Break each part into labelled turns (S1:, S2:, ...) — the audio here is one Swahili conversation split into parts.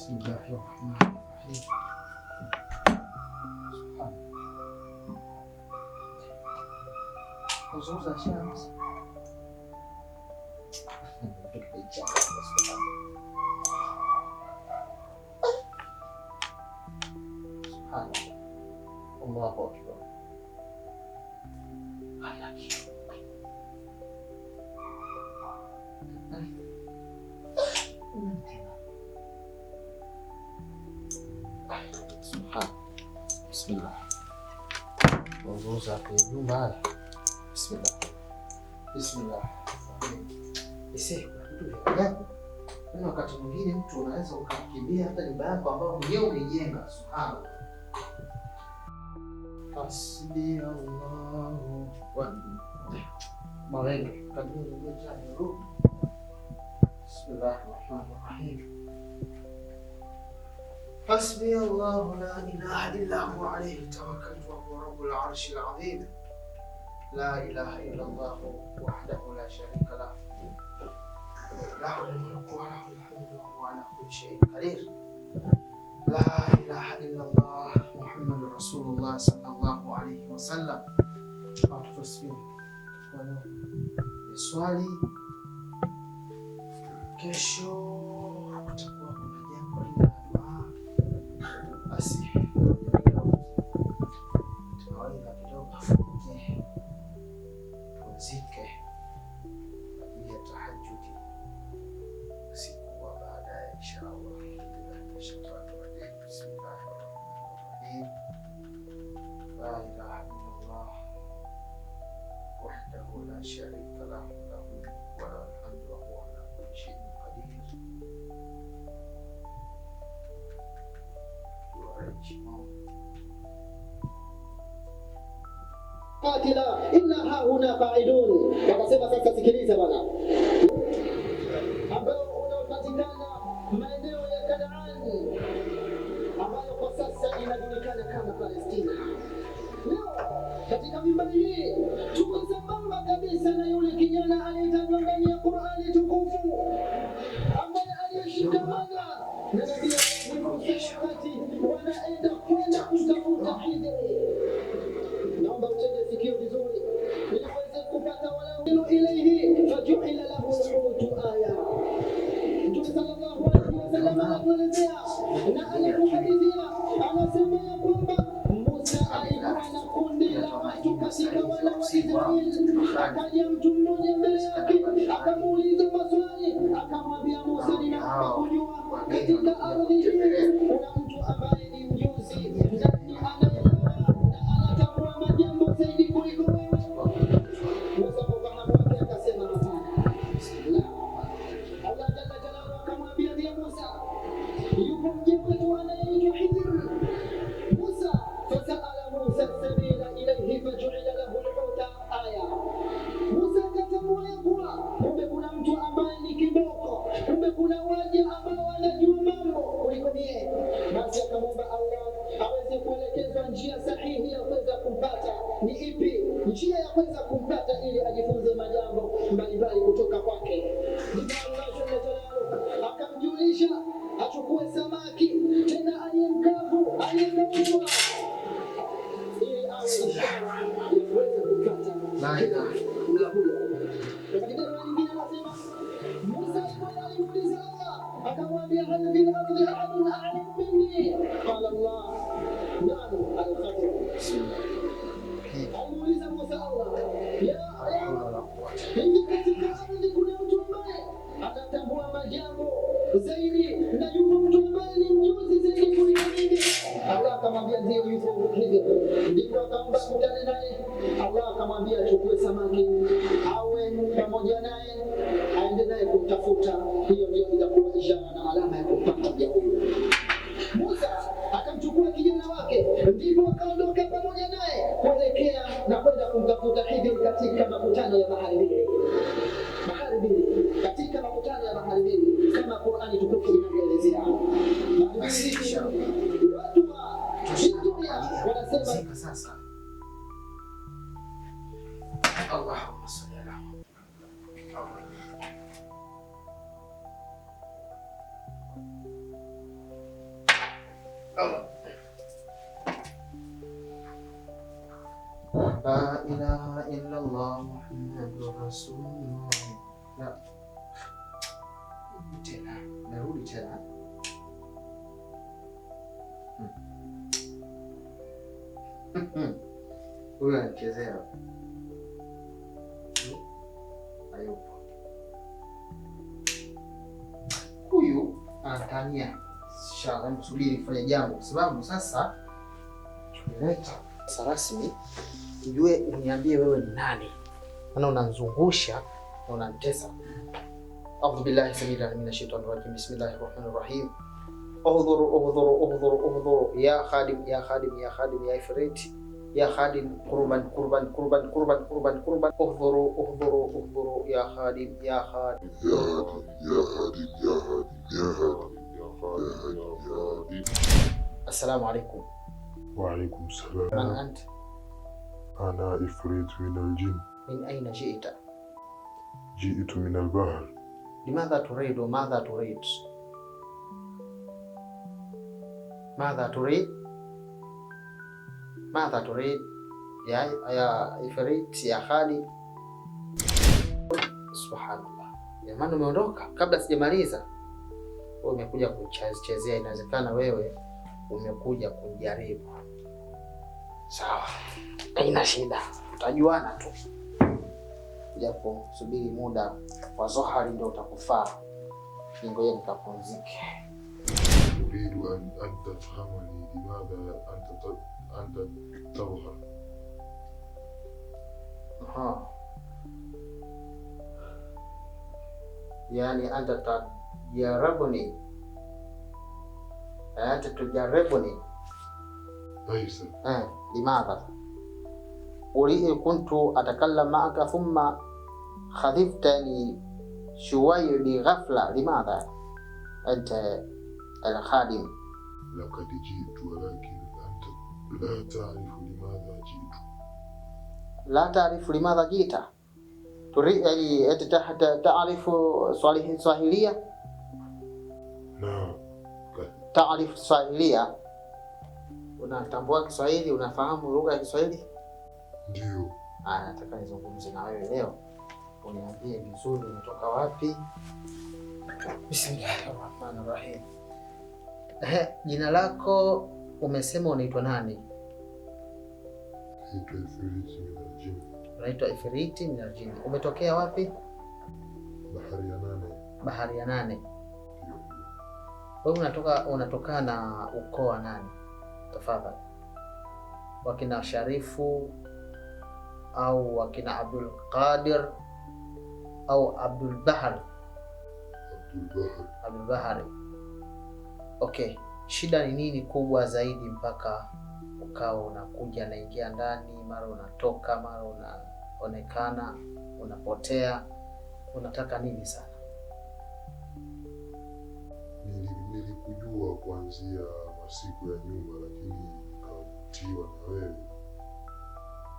S1: Bismillahirrahmanirrahim. Kuzungumza shams. Allahu akbar. Bismillah. Kuzungumza kwa nyumba. Bismillah. Bismillah. Ise kitu vya ajabu. Kuna wakati mwingine mtu unaweza ukakimbia hata nyumba yako ambayo mwenyewe umejenga. Subhanallah. Hasbi Allahu wa malaika kadri mjaru. Bismillahirrahmanirrahim. Hasbi Allahu la ilaha illa huwa alayhi tawakkaltu wa huwa rabbul arshil azim. لا إله إلا الله وحده لا شريك له له الملك وله الحمد وهو على كل شيء قدير لا إله إلا الله محمد رسول الله صلى الله عليه وسلم. Swali kesho kutakuwa kuna jambo la dua, basi tunaweza kidogo zike ajili ya tahajjudi usiku wa baadaye inshallah. Bismillahirrahmanirrahim. La ilaha illallah wahdahu la sharika lahu lahu alhamdu wa huwa ala kulli shay'in qadir.
S2: Qatila inna hauna qa'idun. Wakasema sasa, sikiliza bwana, ambao unaopatikana maeneo ya Kanaani ambayo kwa sasa inajulikana kama Palestina. Leo katika mimbari hii tuko sambamba kabisa na yule kijana aliyetajwa ndani ya Qur'ani tukufu, ambaye aliyeshikamana na nabii wakati wanaenda kwenda kutafuta Hidri. Naomba utege sikio vizuri ili uweze kupata walau ilayhi faju'ila lahu al-hutu aya. Mtume sallallahu alayhi wasallam anaelezea na anakuhadithia, anasema ya kwamba Musa alikuwa na kundi la watu katika wana wa Israeli. Akaja mtu mmoja mbele yake akamuuliza maswali, akamwambia Musa, ninataka kujua katika ardhi hii kuna mtu ambaye ni mjuzi ndani njia sahihi ya kuweza kumpata ni ipi? Njia ya kuweza kumpata ili ajifunze majambo mbalimbali kutoka kwake. Akamjulisha achukue samaki tena aliyemkavu aliyekaushwa, ili awe ishara ya kuweza kupata mla huyo. Katika kitabu kingine anasema Musa alimuuliza Allah, akamwambia hal fil ardi ahadun a'lamu minni? Qala Allah na'am al-Khadir. Alimuuliza Musa Allah, ya hivi katika ardhi kuna mtu ambaye anatambua majambo zaidi na yupo mtu ambaye ni mjuzi zaidi kuliko mimi? Allah akamwambia ndio, yupo hivyo. Ndipo akaomba kutana naye. Allah akamwambia achukue samaki awe pamoja naye, aende naye kumtafuta. Hiyo ndio itakuwa ishara na alama ya kupata mja huyo. Musa akamchukua kijana wake, ndipo akaondoka pamoja naye kuelekea na kwenda kumtafuta Hidri katika makutano ya bahari mbili. Bahari mbili, katika makutano ya bahari mbili, kama Qur'ani tukufu inavyoelezea. Watu wa historia wanasema
S1: sasa, Allahumma salli ala Muhammad. Tena narudi tena. Huyu anachezea. Hayupo. Huyu anatania. Inshallah msubiri kufanya jambo kwa sababu sasa tumeleta rasmi ujue uniambie wewe ni nani. Maana unanzungusha na unanitesa. A'udhu billahi samil alim minash shaitani rajim. Bismillahir rahmanir rahim. Uhdhuru ya khadim ya khadim ya khadim ya ifrit ya khadim qurban uhdhuru ya khadim ya khadim Assalamu alaikum.
S3: Wa alaikum salam.
S1: Man anta?
S3: Ana ifrit min al-jinn.
S1: Min aina ji'ta?
S3: Ji'tu min al-bahr.
S1: Limadha turid wa madha turid? ماذا تريد؟ ماذا تريد يا Ifrit ya Khalid? Subhanallah. Jamani, umeondoka kabla sijamaliza. Wewe umekuja kuchezea, inawezekana wewe umekuja kujaribu. Sawa. Haina shida. Tutajuana tu. Japo subiri muda wa Zohari ndio utakufaa. Ngoja nikapumzike.
S3: أريد أن تفهمني لماذا أنت تظهر.
S1: يعني أنت تجربني. أنت تجربني.
S3: ليس.
S1: لماذا؟ كنت أتكلم معك ثم خذفتني شوي بغفلة. لماذا؟ أنت الخادم.
S3: لقد جئت ولكن أنت لا تعرف لماذا جئت.
S1: لا تعرف لماذا جئت؟ تريد أن تعرف السواحلية؟
S3: نعم.
S1: تعرف السواحلية؟ unatambua Kiswahili, unafahamu lugha ya Kiswahili?
S3: Ndio.
S1: Nataka nizungumze na wewe leo. Uniambie vizuri umetoka wapi? Bismillahirrahmanirrahim. Jina lako umesema unaitwa nani?
S3: Naitwa Ifrit min al-jinn.
S1: Unaitwa Ifrit min al-jinn. Umetokea wapi?
S3: Bahari ya Nane.
S1: Bahari ya Nane.
S3: Ndio.
S1: Wewe unatoka na ukoo wa nani? Tafadhali. Wakina Sharifu au wakina Abdul Qadir au Abdul Bahar? Abdul Bahari. Okay, shida ni nini kubwa zaidi mpaka ukawa unakuja naingia ndani, mara unatoka, mara unaonekana, unapotea? Unataka nini sana?
S3: Nilikujua kuanzia masiku ya nyuma, lakini nikavutiwa na wewe.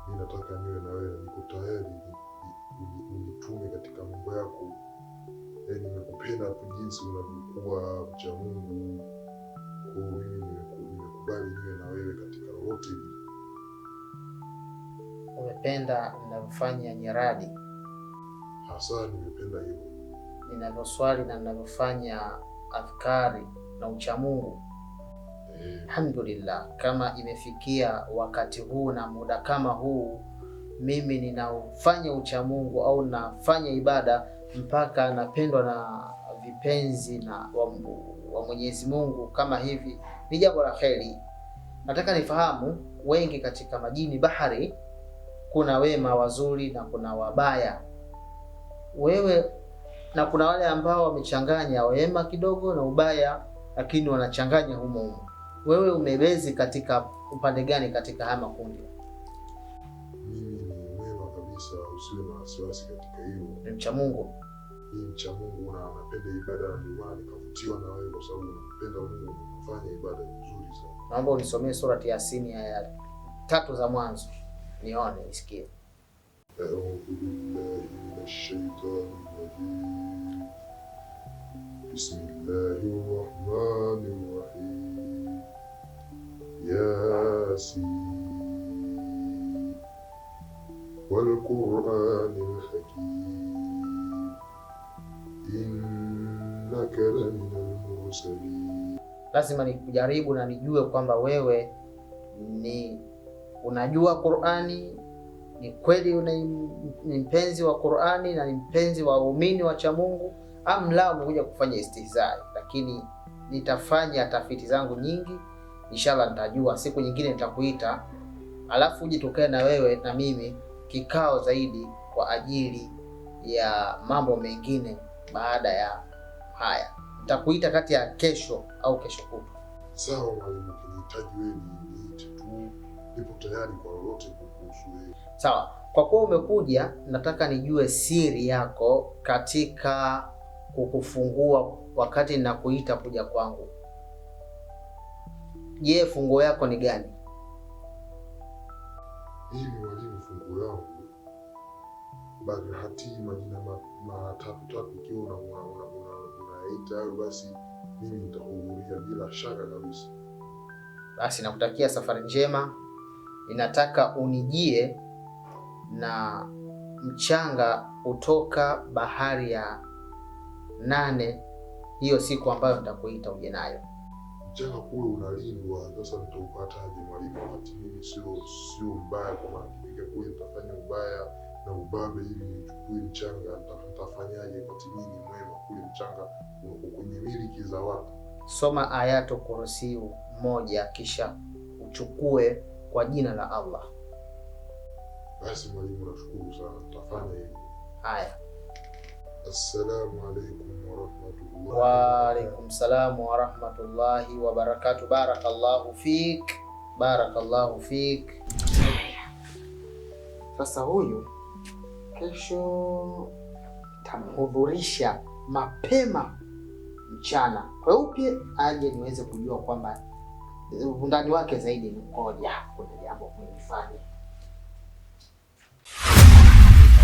S3: Mimi nataka niwe na wewe, niko tayari unitume katika mambo yako. Nimekupenda tu jinsi unavyokuwa mcha Mungu. Kwa hiyo mimi nimekubali niwe na wewe katika lolote hili.
S1: Umependa ninavyofanya nyaradi?
S3: Hasa nimependa hilo.
S1: Ninavyoswali na ninavyofanya adhkari na ucha Mungu. Alhamdulillah, kama imefikia wakati huu na muda kama huu, mimi ninaufanya ucha Mungu au nafanya ibada mpaka napendwa na vipenzi na wa Mwenyezi Mungu kama hivi, ni jambo la kheri. Nataka nifahamu, wengi katika majini bahari kuna wema wazuri na kuna wabaya. Wewe na kuna wale ambao wamechanganya wema kidogo na ubaya, lakini wanachanganya humo humo. Wewe umebezi katika upande gani katika haya makundi?
S3: Mimi ni mwema kabisa, usiwe na wasiwasi katika hilo.
S1: Ni mcha Mungu.
S3: Mimi mcha Mungu na napenda ibada na imani, kavutiwa na wewe kwa sababu unapenda Mungu, unafanya ibada nzuri sana.
S1: Naomba unisomee surati Yasin aya 3 za mwanzo. Nione, nisikie.
S3: A'udhu billahi minash shaitani rajim. Bismillahir rahmanir rahim. Yasin wal Qur'anil hakim innaka laminal mursalin.
S1: Lazima nikujaribu na nijue kwamba wewe ni unajua Qur'ani, ni kweli ni mpenzi wa Qur'ani na ni mpenzi wa waumini wa cha Mungu, amla umekuja kufanya istihzai. Lakini nitafanya tafiti zangu nyingi, inshallah nitajua. Siku nyingine nitakuita, alafu uje tukae na wewe na mimi kikao zaidi kwa ajili ya mambo mengine. Baada ya haya nitakuita kati ya kesho au kesho kutwa.
S3: Sawa mwalimu, ukinihitaji wewe niite tu, nipo tayari kwa lolote kuhusu wewe.
S1: Sawa, kwa kuwa umekuja, nataka nijue siri yako katika kukufungua wakati ninakuita kuja kwangu. Je, funguo yako ni gani?
S3: Hivi mwalimu, funguo yangu bado hatii majina mara tatu ikiwa unaita hayo, basi mimi nitahudhuria bila shaka kabisa.
S1: Basi nakutakia safari njema. Ninataka unijie na mchanga kutoka bahari ya 8 hiyo siku ambayo nitakuita uje nayo.
S3: Mchanga kule unalindwa, sasa nitaupataje mwalimu, wakati mimi sio mbaya? Kama nikifika kule nitafanya ubaya na ubabe ili nichukue mchanga, nitafanyaje wakati mimi ni mwema? Kule mchanga uko kwenye miliki za watu.
S1: Soma Ayatul Kursi 1 kisha uchukue kwa jina la Allah.
S3: Basi mwalimu, nashukuru sana, nitafanya hivyo.
S1: Haya.
S3: Assalamu alaykum wa rahmatullahi.
S1: Wa alaykum salam wa rahmatullahi wa barakatuh. Barakallahu fik. Barakallahu fik. Sasa huyu kesho tamhudhurisha mapema mchana kweupe, aje niweze kujua kwamba undani wake zaidi ni ngoja kuna jambo kunifanya.